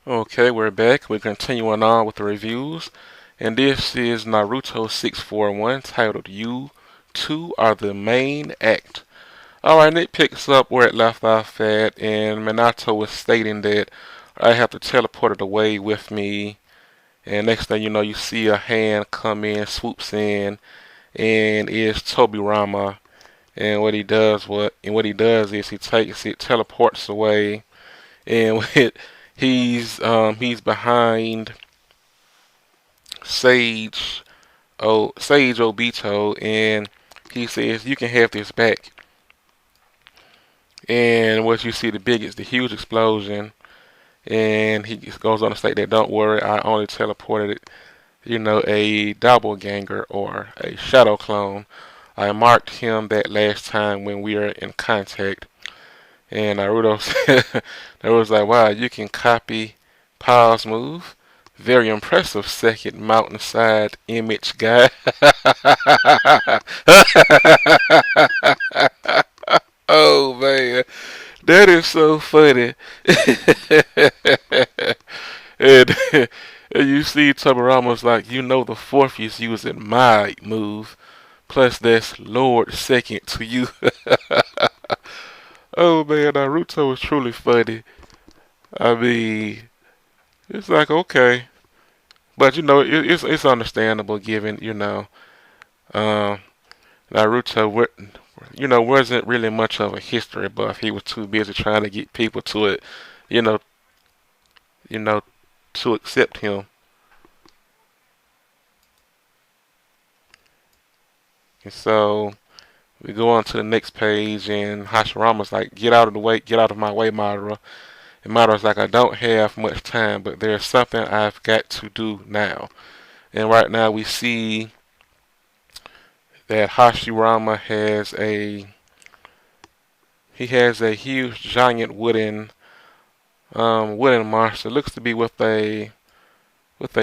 Okay, we're back. We're continuing on with the reviews. And this is Naruto 641 titled You Two Are the Main Act. Alright, and it picks up where it left off at, and Minato was stating that I have to teleport it away with me. And next thing you know, you see a hand come in, swoops in, and it's Tobirama. And what he does is he takes it, teleports away, and he's behind Sage Obito, and he says, "You can have this back." And what you see, the huge explosion, and he just goes on to state that, "Don't worry, I only teleported it, a doppelganger or a shadow clone. I marked him that last time when we were in contact." And Naruto said, Naruto's like, "Wow, you can copy Paul's move. Very impressive, second mountainside image guy." Oh man, that is so funny. and, and you see Tobirama's like, the fourth is using my move. Plus that's Lord second to you. Oh man, Naruto is truly funny. I mean, it's like okay, but it's understandable given um, Naruto wasn't really much of a history buff. He was too busy trying to get people to it, you know, you know, to accept him. And so we go on to the next page, and Hashirama's like, "Get out of the way, get out of my way, Madara." And Madara's like, "I don't have much time, but there's something I've got to do now." And right now we see that Hashirama has a huge giant wooden monster. It looks to be with a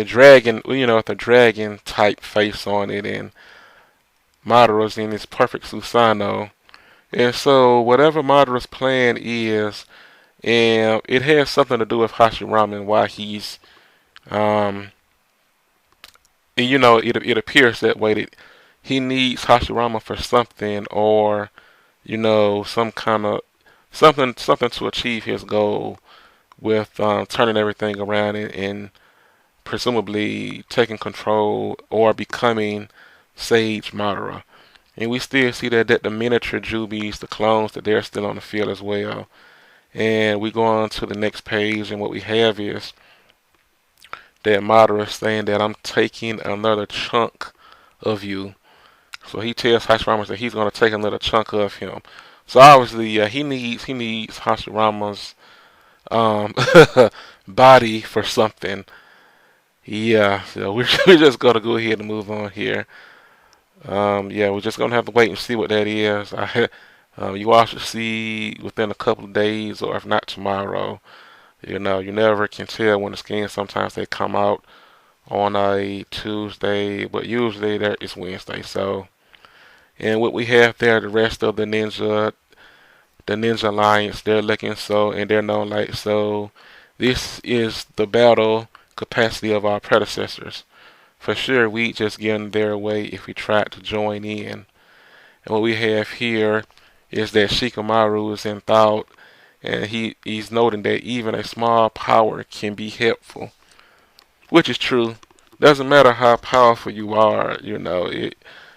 dragon, with a dragon type face on it, and Madara's in his perfect Susanoo. And so whatever Madara's plan is, and it has something to do with Hashirama and why he's um and it appears that way that he needs Hashirama for something, or some kind of something to achieve his goal with turning everything around, and presumably taking control or becoming Sage Madara. And we still see that the miniature Jubies, the clones, that they're still on the field as well. And we go on to the next page, and what we have is that Madara saying that, "I'm taking another chunk of you." So he tells Hashirama that he's going to take another chunk of him. So obviously, yeah, he needs Hashirama's um, body for something. Yeah, so we're just gonna go ahead and move on here. Yeah, we're just gonna have to wait and see what that is. You all should see within a couple of days, or if not tomorrow. You never can tell when the skins. Sometimes they come out on a Tuesday, but usually there is Wednesday. So, and what we have there, the rest of the Ninja Alliance, they're looking so, and they're known like so. This is the battle capacity of our predecessors. For sure, we just get in their way if we tried to join in. And what we have here is that Shikamaru is in thought, and he's noting that even a small power can be helpful, which is true. Doesn't matter how powerful you are,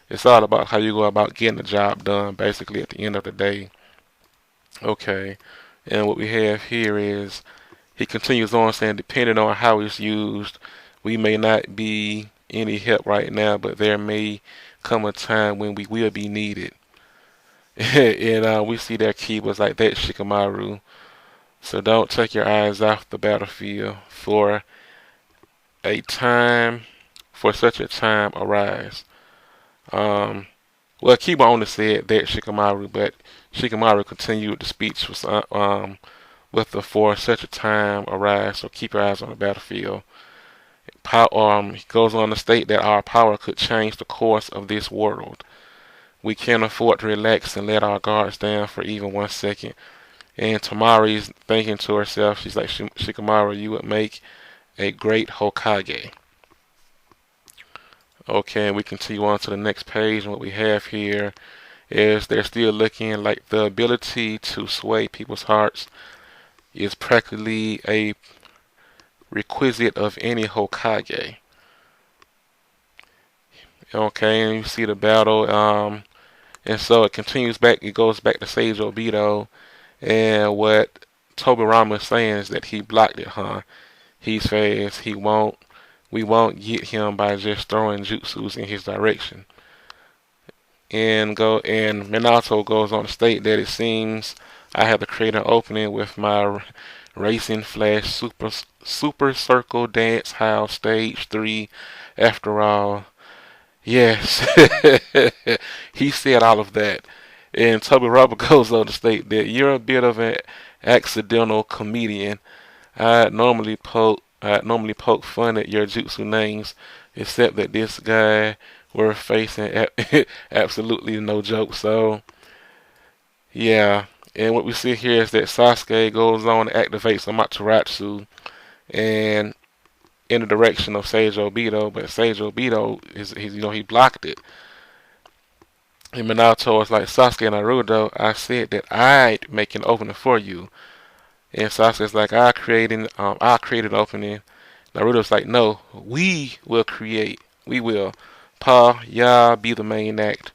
it's all about how you go about getting the job done. Basically, at the end of the day, okay. And what we have here is he continues on saying, depending on how it's used, we may not be any help right now, but there may come a time when we will be needed. And we see that key was like that, Shikamaru. So don't take your eyes off the battlefield a time, for such a time arise. Um, well, Kiba only said that Shikamaru, but Shikamaru continued the speech with the "for such a time arise." So keep your eyes on the battlefield. He goes on to state that our power could change the course of this world. We can't afford to relax and let our guards down for even 1 second. And Tamari's thinking to herself, she's like, Shikamaru, you would make a great Hokage. Okay, and we continue on to the next page, and what we have here is they're still looking like the ability to sway people's hearts is practically a requisite of any Hokage. Okay, and you see the battle, and so it continues back, it goes back to Sage Obito, and what Tobirama is saying is that he blocked it, huh? He's fast, we won't get him by just throwing jutsus in his direction. And Minato goes on to state that it seems I have to create an opening with my Racing Flash Super Circle Dance House Stage 3. After all, yes, he said all of that. And Toby Robert goes on to state that you're a bit of an accidental comedian. I normally poke fun at your jutsu names, except that this guy we're facing absolutely no joke. So yeah, and what we see here is that Sasuke goes on and activates Amaterasu and in the direction of Sage Obito, but Sage Obito he blocked it. And Minato was like, Sasuke and Naruto, I said that I'd make an opening for you. And Sasuke's like, I created an opening. Naruto's like, no, we will create. We will. Pa, ya be the main act.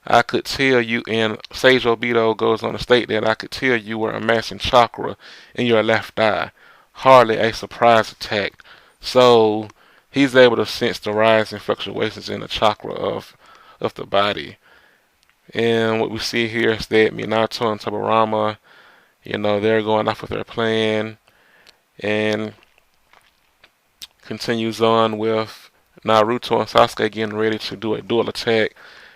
I could tell you, and Sage Obito goes on to state that I could tell you were amassing chakra in your left eye. Hardly a surprise attack. So he's able to sense the rising fluctuations in the chakra of the body. And what we see here is that Minato and Tobirama, they're going off with their plan, and continues on with Naruto and Sasuke getting ready to do a dual attack.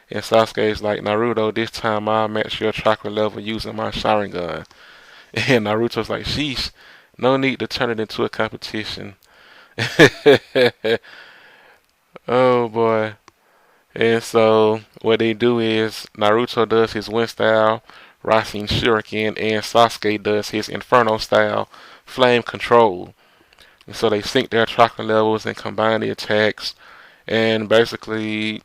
And Sasuke is like, Naruto, this time I'll match your chakra level using my Sharingan. And Naruto's like, sheesh, no need to turn it into a competition. Oh boy. And so what they do is Naruto does his wind style, Rasen Shuriken, and Sasuke does his Inferno style, Flame Control. And so they sync their chakra levels and combine the attacks. And basically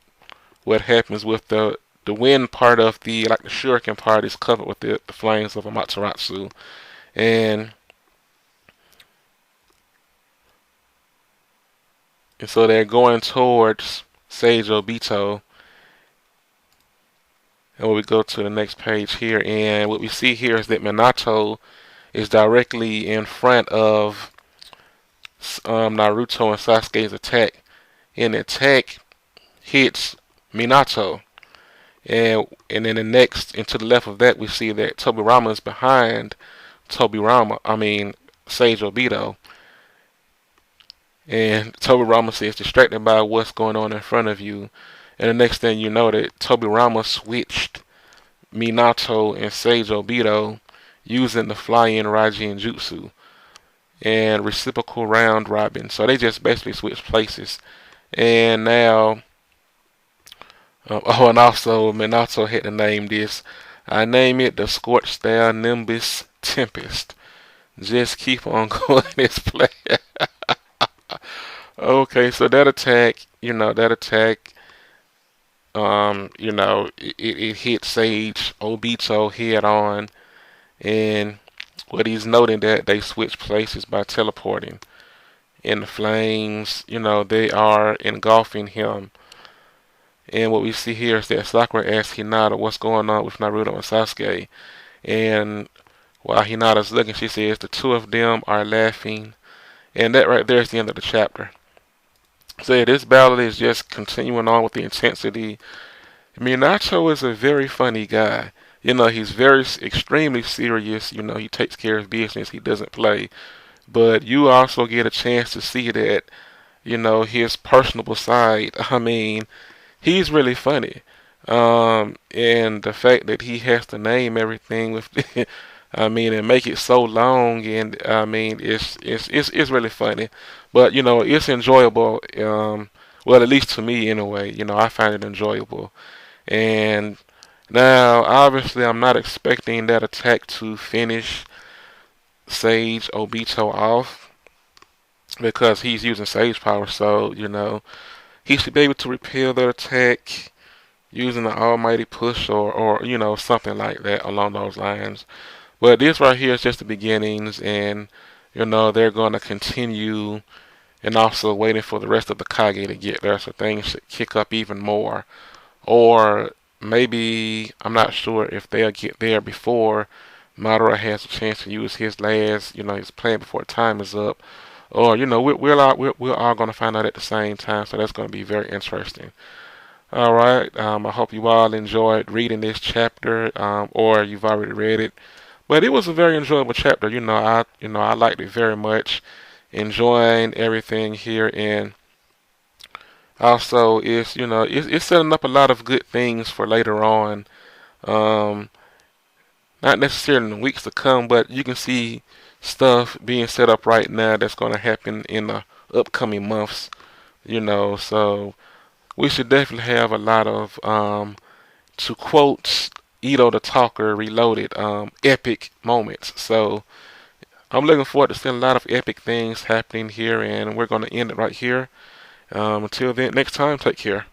what happens with the wind part of the shuriken part is covered with the flames of Amaterasu. And so they're going towards Sage Obito. And when we go to the next page here, and what we see here is that Minato is directly in front of Naruto and Sasuke's attack. And the attack hits Minato. And then the next, and to the left of that, we see that Tobirama is behind Sage Obito. And Tobirama says, distracted by what's going on in front of you. And the next thing you know, that Tobirama switched Minato and Sage Obito using the fly-in Raijin Jutsu and reciprocal round robin. So they just basically switched places. And now, and also Minato had to name this. I name it the Scorch Style Nimbus Tempest. Just keep on going this play. Okay, so that attack, it hit Sage Obito head on, and what he's noting that they switch places by teleporting. And the flames, they are engulfing him. And what we see here is that Sakura asks Hinata what's going on with Naruto and Sasuke. And while Hinata's looking, she says the two of them are laughing. And that right there is the end of the chapter. So yeah, this battle is just continuing on with the intensity. Minato is a very funny guy. He's very extremely serious. He takes care of business. He doesn't play. But you also get a chance to see that, his personable side. He's really funny. And the fact that he has to name everything with, and make it so long, and it's really funny. But it's enjoyable. Well, at least to me, anyway. I find it enjoyable, and Now, obviously, I'm not expecting that attack to finish Sage Obito off because he's using Sage power. So, he should be able to repel that attack using the almighty push or something like that along those lines. But this right here is just the beginnings, and they're going to continue, and also waiting for the rest of the Kage to get there, so things should kick up even more. Or maybe I'm not sure if they'll get there before Madara has a chance to use his last, his plan before time is up. Or we're all going to find out at the same time, so that's going to be very interesting. All right. I hope you all enjoyed reading this chapter, or you've already read it. But it was a very enjoyable chapter. I liked it very much, enjoying everything here, and also it's setting up a lot of good things for later on. Um, Not necessarily in the weeks to come, but you can see stuff being set up right now that's going to happen in the upcoming months. So we should definitely have a lot of, to quote Ito the Talker Reloaded, epic moments. So I'm looking forward to seeing a lot of epic things happening here, and we're going to end it right here. Until then, next time, take care.